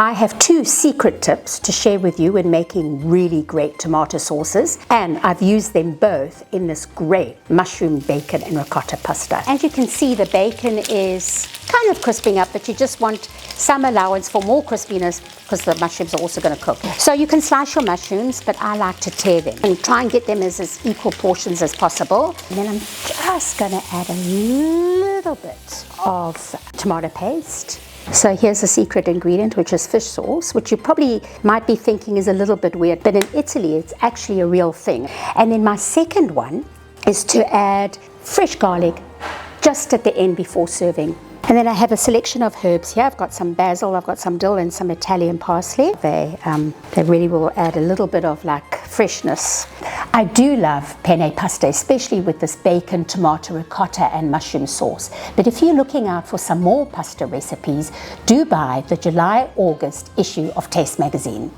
I have 2 secret tips to share with you in making really great tomato sauces, and I've used them both in this great mushroom, bacon and ricotta pasta. As you can see, the bacon is kind of crisping up, but you just want some allowance for more crispiness because the mushrooms are also going to cook. So you can slice your mushrooms, but I like to tear them and try and get them as equal portions as possible. And then I'm just going to add a little bit of tomato paste. So here's the secret ingredient, which is fish sauce, which you probably might be thinking is a little bit weird, but in Italy it's actually a real thing. And then my second one is to add fresh garlic just at the end before serving. And then I have a selection of herbs here. I've got some basil, I've got some dill and some Italian parsley. They really will add a little bit of like freshness. I do love penne pasta, especially with this bacon, tomato, ricotta and mushroom sauce. But if you're looking out for some more pasta recipes, do buy the July-August issue of Taste magazine.